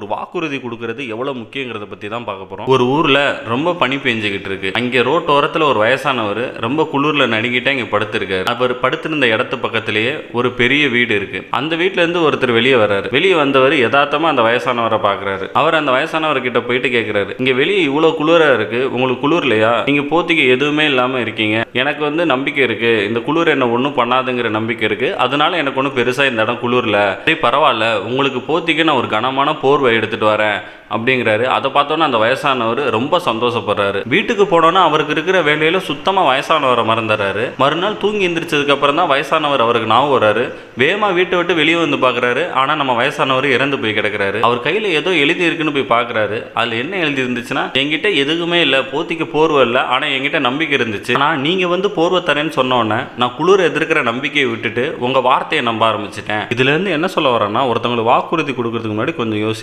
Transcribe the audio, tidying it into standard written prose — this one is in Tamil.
ஒரு வாக்குறுதி கொடுக்கறது எவ்வளவு முக்கியங்கிறத பத்தி தான் பார்க்க போறோம். ஒரு ஊர்ல ரொம்ப பனி பெஞ்சுக்கிட்டு இருக்கு. அங்கே ரோட்டோரத்துல ஒரு வயசானவர் ரொம்ப குளிர்ல நடுங்கிட்டே இங்க படுத்திருக்காரு. அவர் படுத்திருந்த இடத்து பக்கத்திலேயே ஒரு பெரிய வீடு இருக்கு. அந்த வீட்டுல இருந்து ஒருத்தர் வெளியே வர்றாரு. வெளியே வந்தவர் யதார்த்தமா அந்த வயசானவரை பாக்குறாரு. அவர் அந்த வயசானவர் கிட்ட போயிட்டு கேட்கிறாரு, இங்க வெளியே இவ்வளவு குளிரா இருக்கு, உங்களுக்கு குளிர் இல்லையா? நீங்க போத்திக்கு எதுவுமே இல்லாம இருக்கீங்க. எனக்கு நம்பிக்கை இருக்கு, இந்த குளிர் என்ன ஒன்றும் பண்ணாதுங்கிற நம்பிக்கை இருக்கு. அதனால எனக்கு ஒன்றும் பெருசா இந்த இடம் குளிர்ல. சரி பரவாயில்ல, உங்களுக்கு போத்திக்கு நான் ஒரு கனமான போர்வை எடுத்துட்டு வரேன் அப்படிங்கிறாரு. அதை பார்த்தோன்னா அந்த வயசானவர் ரொம்ப சந்தோஷப்படுறாரு. வீட்டுக்கு போனோன்னா அவருக்கு இருக்கிற வேலையில சுத்தமா வயசானவரை மறந்துடுறாரு. மறுநாள் தூங்கி எந்திரிச்சதுக்கு அப்புறம் தான் வயசானவர் அவருக்கு ஞாபகம் வர்றாரு. வேகமா வீட்டை விட்டு வெளியே வந்து பாக்குறாரு. ஆனா நம்ம வயசானவர் இறந்து போய் கிடக்குறாரு. அவர் கையில ஏதோ எழுதி இருக்குன்னு போய் பாக்குறாரு. அதுல என்ன எழுதி இருந்துச்சுன்னா, என்கிட்ட எதுவுமே இல்ல, போத்திக்கு போர்வை இல்லை, ஆனா என்கிட்ட நம்பிக்கை இருந்துச்சு. ஆனா நீங்க போர்வை தரேன்னு சொன்னோன்னே நான் குளிர் எதிர்க்கிற நம்பிக்கையை விட்டுட்டு உங்க வார்த்தையை நம்ப ஆரம்பிச்சிட்டேன். இதுல இருந்து என்ன சொல்ல வரேன்னா, ஒருத்தவங்களுக்கு வாக்குறுதி கொடுக்கறதுக்கு முன்னாடி கொஞ்சம் யோசி.